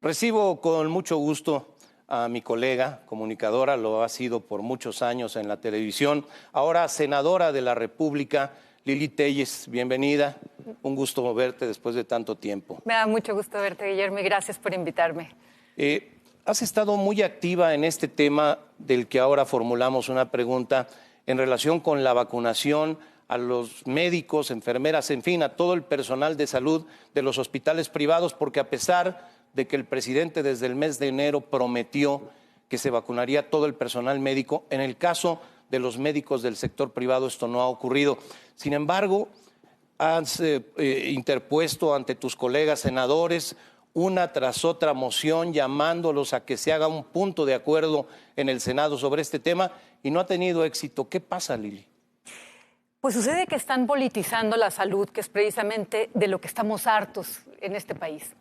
Recibo con mucho gusto a mi colega comunicadora, lo ha sido por muchos años en la televisión, ahora senadora de la República, Lili Téllez. Bienvenida, un gusto verte después de tanto tiempo. Me da mucho gusto verte, Guillermo, y gracias por invitarme. Has estado muy activa en este tema del que ahora formulamos una pregunta en relación con la vacunación a los médicos, enfermeras, en fin, a todo el personal de salud de los hospitales privados, porque a pesar de que el presidente desde el mes de enero prometió que se vacunaría todo el personal médico, en el caso de los médicos del sector privado esto no ha ocurrido. Sin embargo, has interpuesto ante tus colegas senadores una tras otra moción llamándolos a que se haga un punto de acuerdo en el Senado sobre este tema y no ha tenido éxito. ¿Qué pasa, Lili? Pues sucede que están politizando la salud, que es precisamente de lo que estamos hartos en este país.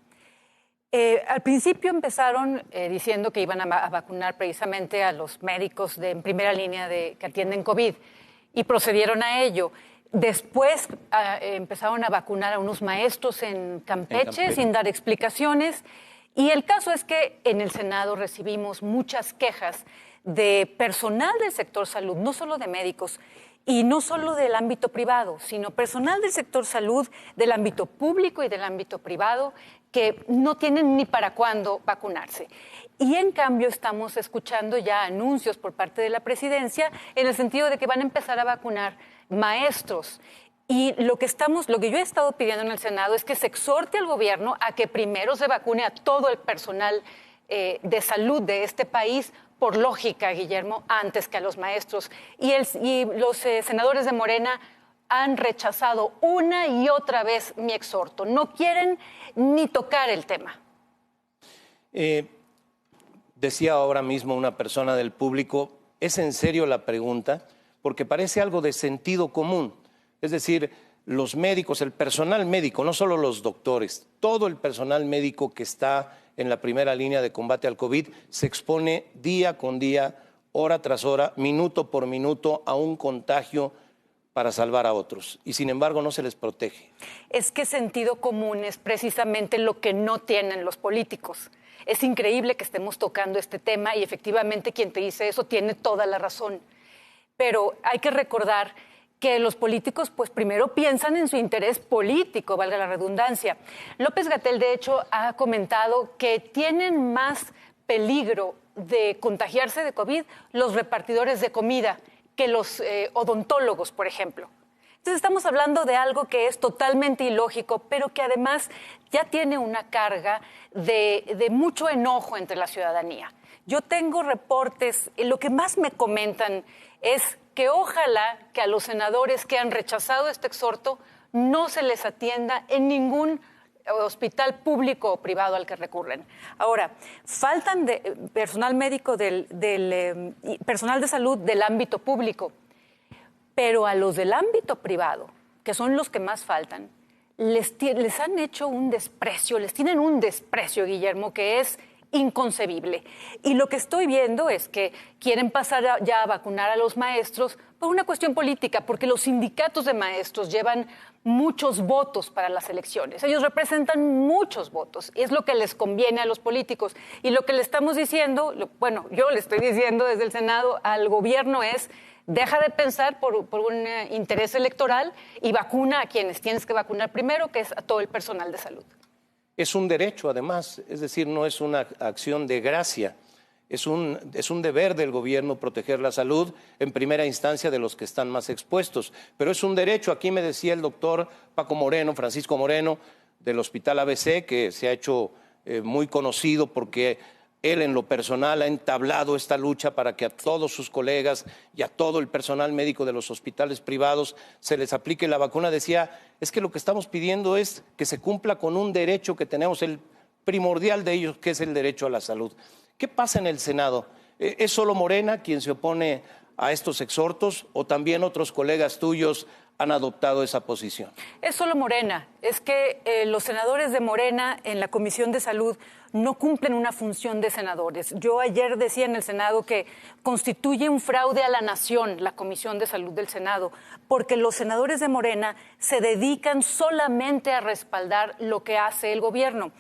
Al principio empezaron diciendo que iban a vacunar precisamente a los médicos en primera línea que atienden COVID y procedieron a ello. Después empezaron a vacunar a unos maestros en Campeche sin dar explicaciones. Y el caso es que en el Senado recibimos muchas quejas de personal del sector salud, no solo de médicos, y no solo del ámbito privado, sino personal del sector salud, del ámbito público y del ámbito privado, que no tienen ni para cuándo vacunarse. Y en cambio estamos escuchando ya anuncios por parte de la presidencia en el sentido de que van a empezar a vacunar maestros. Y lo que yo he estado pidiendo en el Senado es que se exhorte al gobierno a que primero se vacune a todo el personal de salud de este país, por lógica, Guillermo, antes que a los maestros. Y los senadores de Morena han rechazado una y otra vez mi exhorto. No quieren ni tocar el tema. Decía ahora mismo una persona del público, ¿es en serio la pregunta? Porque parece algo de sentido común. Es decir, los médicos, el personal médico, no solo los doctores, todo el personal médico que está en la primera línea de combate al COVID se expone día con día, hora tras hora, minuto por minuto a un contagio para salvar a otros. Y sin embargo no se les protege. Es que sentido común es precisamente lo que no tienen los políticos. Es increíble que estemos tocando este tema y efectivamente quien te dice eso tiene toda la razón. Pero hay que recordar que los políticos, pues primero piensan en su interés político, valga la redundancia. López-Gatell, de hecho, ha comentado que tienen más peligro de contagiarse de COVID los repartidores de comida que los odontólogos, por ejemplo. Entonces estamos hablando de algo que es totalmente ilógico, pero que además ya tiene una carga de mucho enojo entre la ciudadanía. Yo tengo reportes, lo que más me comentan es que ojalá que a los senadores que han rechazado este exhorto no se les atienda en ningún hospital público o privado al que recurren. Ahora, faltan personal médico personal de salud del ámbito público, pero a los del ámbito privado, que son los que más faltan, les han hecho un desprecio, les tienen un desprecio, Guillermo, que es inconcebible. Y lo que estoy viendo es que quieren pasar ya a vacunar a los maestros por una cuestión política, porque los sindicatos de maestros llevan muchos votos para las elecciones. Ellos representan muchos votos. Es lo que les conviene a los políticos. Y lo que le estamos diciendo, yo le estoy diciendo desde el Senado al gobierno es: deja de pensar por un interés electoral y vacuna a quienes tienes que vacunar primero, que es a todo el personal de salud. Es un derecho, además, es decir, no es una acción de gracia. Es un deber del gobierno proteger la salud en primera instancia de los que están más expuestos. Pero es un derecho. Aquí me decía el doctor Francisco Moreno, del Hospital ABC, que se ha hecho muy conocido porque él en lo personal ha entablado esta lucha para que a todos sus colegas y a todo el personal médico de los hospitales privados se les aplique la vacuna. Decía, es que lo que estamos pidiendo es que se cumpla con un derecho que tenemos, el primordial de ellos, que es el derecho a la salud. ¿Qué pasa en el Senado? ¿Es solo Morena quien se opone a estos exhortos o también otros colegas tuyos han adoptado esa posición? Es solo Morena. es que los senadores de Morena en la Comisión de Salud no cumplen una función de senadores. Yo ayer decía en el Senado que constituye un fraude a la nación la Comisión de Salud del Senado, porque los senadores de Morena se dedican solamente a respaldar lo que hace el gobierno,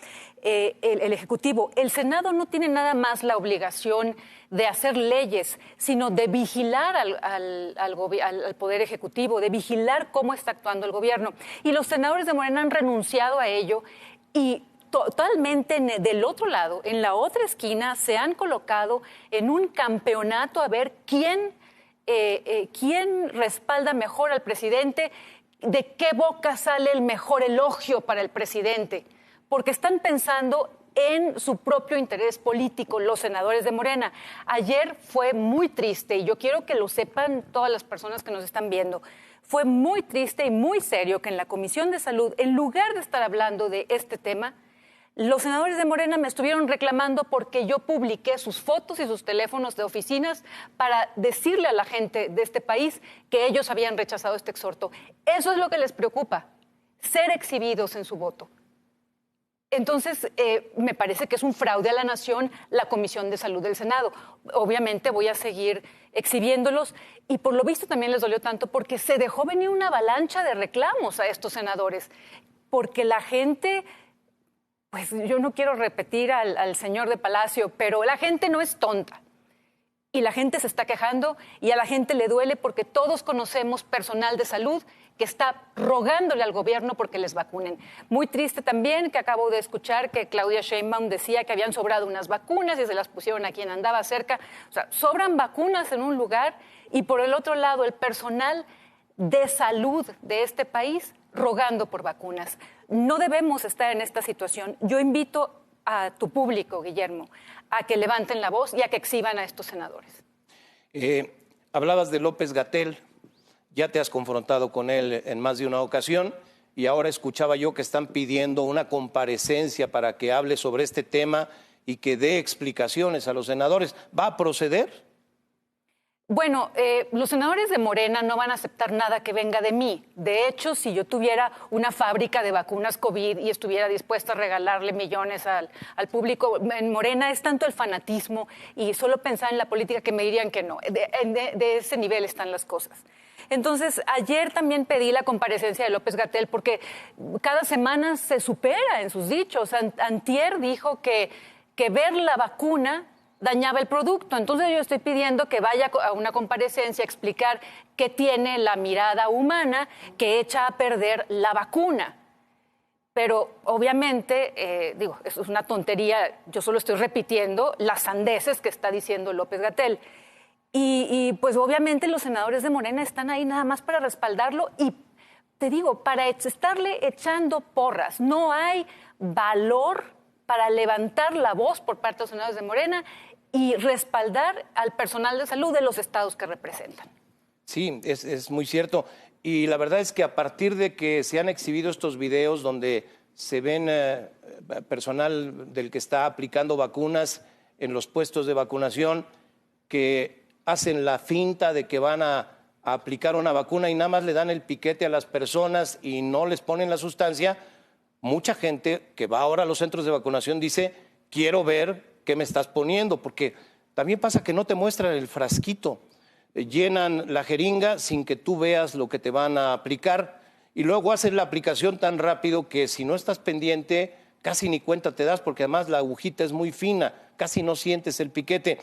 el Ejecutivo. El Senado no tiene nada más la obligación de hacer leyes, sino de vigilar al Poder Ejecutivo, de vigilar cómo está actuando el gobierno. Y los senadores de Morena han renunciado a ello y totalmente del otro lado, en la otra esquina, se han colocado en un campeonato a ver quién respalda mejor al presidente, de qué boca sale el mejor elogio para el presidente, porque están pensando en su propio interés político, los senadores de Morena. Ayer fue muy triste, y yo quiero que lo sepan todas las personas que nos están viendo, fue muy triste y muy serio que en la Comisión de Salud, en lugar de estar hablando de este tema, los senadores de Morena me estuvieron reclamando porque yo publiqué sus fotos y sus teléfonos de oficinas para decirle a la gente de este país que ellos habían rechazado este exhorto. Eso es lo que les preocupa, ser exhibidos en su voto. Entonces, me parece que es un fraude a la nación la Comisión de Salud del Senado. Obviamente voy a seguir exhibiéndolos y por lo visto también les dolió tanto porque se dejó venir una avalancha de reclamos a estos senadores, porque la gente, pues yo no quiero repetir al señor de Palacio, pero la gente no es tonta. Y la gente se está quejando y a la gente le duele porque todos conocemos personal de salud que está rogándole al gobierno porque les vacunen. Muy triste también que acabo de escuchar que Claudia Sheinbaum decía que habían sobrado unas vacunas y se las pusieron a quien andaba cerca. O sea, sobran vacunas en un lugar y por el otro lado el personal de salud de este país rogando por vacunas. No debemos estar en esta situación. Yo invito a tu público, Guillermo, a que levanten la voz y a que exhiban a estos senadores. Hablabas de López-Gatell, ya te has confrontado con él en más de una ocasión y ahora escuchaba yo que están pidiendo una comparecencia para que hable sobre este tema y que dé explicaciones a los senadores. ¿Va a proceder? Bueno, los senadores de Morena no van a aceptar nada que venga de mí. De hecho, si yo tuviera una fábrica de vacunas COVID y estuviera dispuesta a regalarle millones al público, en Morena es tanto el fanatismo y solo pensar en la política que me dirían que no. De ese nivel están las cosas. Entonces, ayer también pedí la comparecencia de López-Gatell porque cada semana se supera en sus dichos. Antier dijo que ver la vacuna dañaba el producto. Entonces yo estoy pidiendo que vaya a una comparecencia a explicar qué tiene la mirada humana que echa a perder la vacuna. Pero obviamente, eso es una tontería, yo solo estoy repitiendo las sandeces que está diciendo López-Gatell. Y pues obviamente los senadores de Morena están ahí nada más para respaldarlo y te digo, para estarle echando porras. No hay valor para levantar la voz por parte de los senadores de Morena y respaldar al personal de salud de los estados que representan. Sí, es muy cierto. Y la verdad es que a partir de que se han exhibido estos videos donde se ven personal del que está aplicando vacunas en los puestos de vacunación que hacen la finta de que van a aplicar una vacuna y nada más le dan el piquete a las personas y no les ponen la sustancia, mucha gente que va ahora a los centros de vacunación dice, quiero ver qué me estás poniendo, porque también pasa que no te muestran el frasquito, llenan la jeringa sin que tú veas lo que te van a aplicar y luego hacen la aplicación tan rápido que si no estás pendiente casi ni cuenta te das, porque además la agujita es muy fina, casi no sientes el piquete.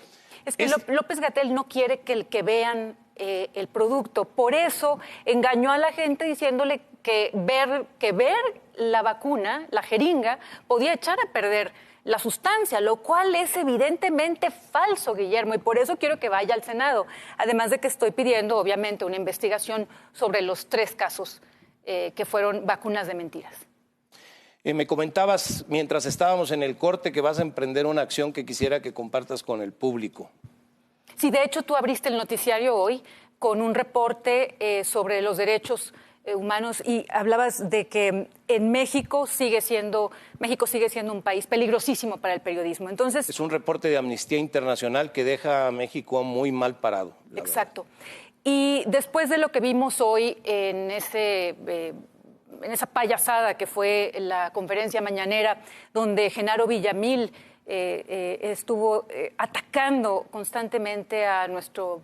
Es que López-Gatell no quiere que vean el producto, por eso engañó a la gente diciéndole que ver la vacuna, la jeringa, podía echar a perder la sustancia, lo cual es evidentemente falso, Guillermo, y por eso quiero que vaya al Senado. Además de que estoy pidiendo, obviamente, una investigación sobre los 3 casos que fueron vacunas de mentiras. Me comentabas, mientras estábamos en el corte, que vas a emprender una acción que quisiera que compartas con el público. Sí, de hecho, tú abriste el noticiario hoy con un reporte sobre los derechos humanos y hablabas de que en México sigue siendo un país peligrosísimo para el periodismo. Entonces, es un reporte de Amnistía Internacional que deja a México muy mal parado. Exacto. Y después de lo que vimos hoy en payasada que fue la conferencia mañanera, donde Genaro Villamil estuvo atacando constantemente a nuestro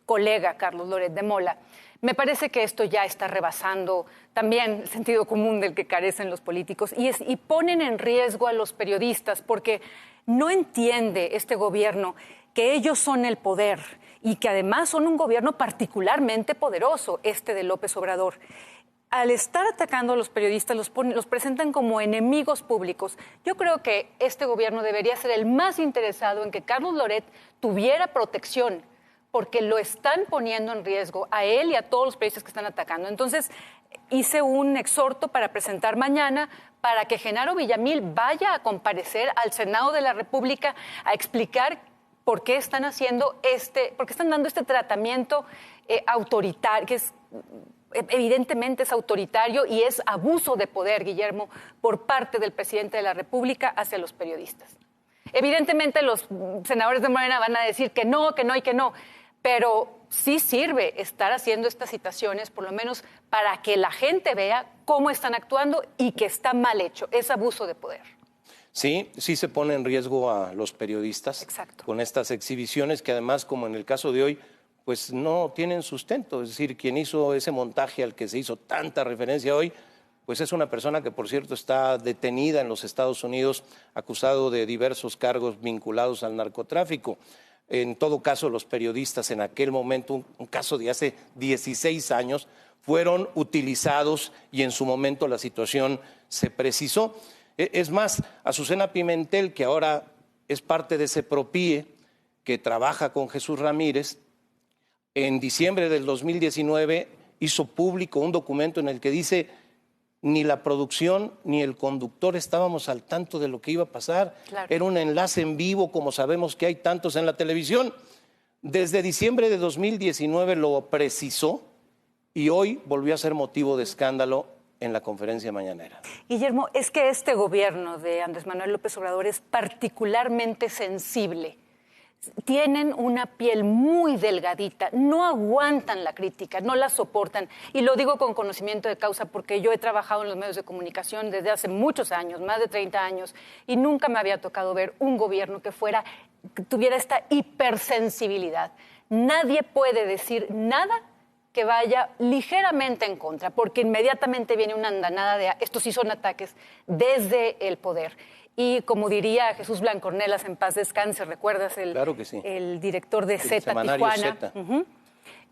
colega Carlos Loret de Mola. Me parece que esto ya está rebasando también el sentido común del que carecen los políticos y ponen en riesgo a los periodistas porque no entiende este gobierno que ellos son el poder y que además son un gobierno particularmente poderoso, este de López Obrador. Al estar atacando a los periodistas, los presentan como enemigos públicos. Yo creo que este gobierno debería ser el más interesado en que Carlos Loret tuviera protección, porque lo están poniendo en riesgo a él y a todos los periodistas que están atacando. Entonces, hice un exhorto para presentar mañana para que Genaro Villamil vaya a comparecer al Senado de la República a explicar por qué están por qué están dando este tratamiento autoritario, que evidentemente es autoritario y es abuso de poder, Guillermo, por parte del presidente de la República hacia los periodistas. Evidentemente los senadores de Morena van a decir que no y que no, pero sí sirve estar haciendo estas citaciones, por lo menos para que la gente vea cómo están actuando y que está mal hecho, es abuso de poder. Sí se pone en riesgo a los periodistas. Exacto. Con estas exhibiciones que además, como en el caso de hoy, pues no tienen sustento. Es decir, quien hizo ese montaje al que se hizo tanta referencia hoy, pues es una persona que, por cierto, está detenida en los Estados Unidos, acusado de diversos cargos vinculados al narcotráfico. En todo caso, los periodistas en aquel momento, un caso de hace 16 años, fueron utilizados y en su momento la situación se precisó. Es más, Azucena Pimentel, que ahora es parte de ese PROPIE, que trabaja con Jesús Ramírez, en diciembre del 2019 hizo público un documento en el que dice: ni la producción ni el conductor estábamos al tanto de lo que iba a pasar. Claro. Era un enlace en vivo, como sabemos que hay tantos en la televisión. Desde diciembre de 2019 lo precisó y hoy volvió a ser motivo de escándalo en la conferencia mañanera. Guillermo, es que este gobierno de Andrés Manuel López Obrador es particularmente sensible. Tienen una piel muy delgadita, no aguantan la crítica, no la soportan. Y lo digo con conocimiento de causa porque yo he trabajado en los medios de comunicación desde hace muchos años, más de 30 años, y nunca me había tocado ver un gobierno que tuviera esta hipersensibilidad. Nadie puede decir nada que vaya ligeramente en contra, porque inmediatamente viene una andanada de estos sí son ataques desde el poder. Y como diría Jesús Blancornelas, en paz descanse, ¿recuerdas? Claro que sí. El director de Zeta Tijuana.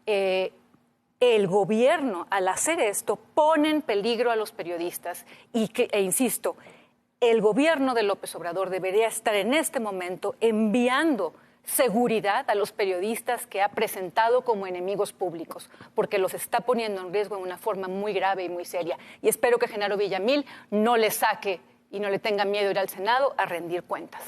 El gobierno, al hacer esto, pone en peligro a los periodistas. E insisto, el gobierno de López Obrador debería estar en este momento enviando seguridad a los periodistas que ha presentado como enemigos públicos, porque los está poniendo en riesgo de una forma muy grave y muy seria. Y espero que Genaro Villamil no le saque y no le tenga miedo ir al Senado a rendir cuentas.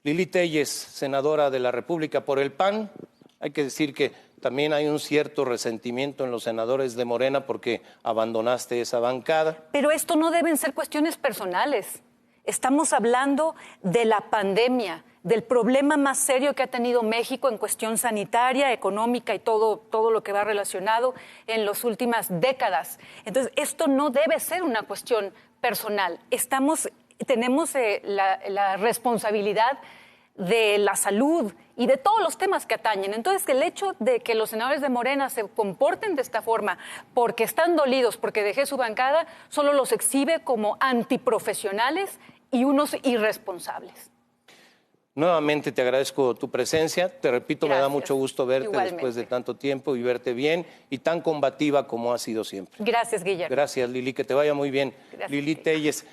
Lili Téllez, senadora de la República por el PAN. Hay que decir que también hay un cierto resentimiento en los senadores de Morena porque abandonaste esa bancada. Pero esto no deben ser cuestiones personales. Estamos hablando de la pandemia, del problema más serio que ha tenido México en cuestión sanitaria, económica y todo lo que va relacionado en las últimas décadas. Entonces, esto no debe ser una cuestión personal. Tenemos la responsabilidad de la salud y de todos los temas que atañen. Entonces, el hecho de que los senadores de Morena se comporten de esta forma porque están dolidos, porque dejé su bancada, solo los exhibe como antiprofesionales y unos irresponsables. Nuevamente te agradezco tu presencia. Te repito, Gracias. Me da mucho gusto verte Igualmente. Después de tanto tiempo y verte bien y tan combativa como has sido siempre. Gracias, Guillermo. Gracias, Lili. Que te vaya muy bien. Gracias, Lili Téllez.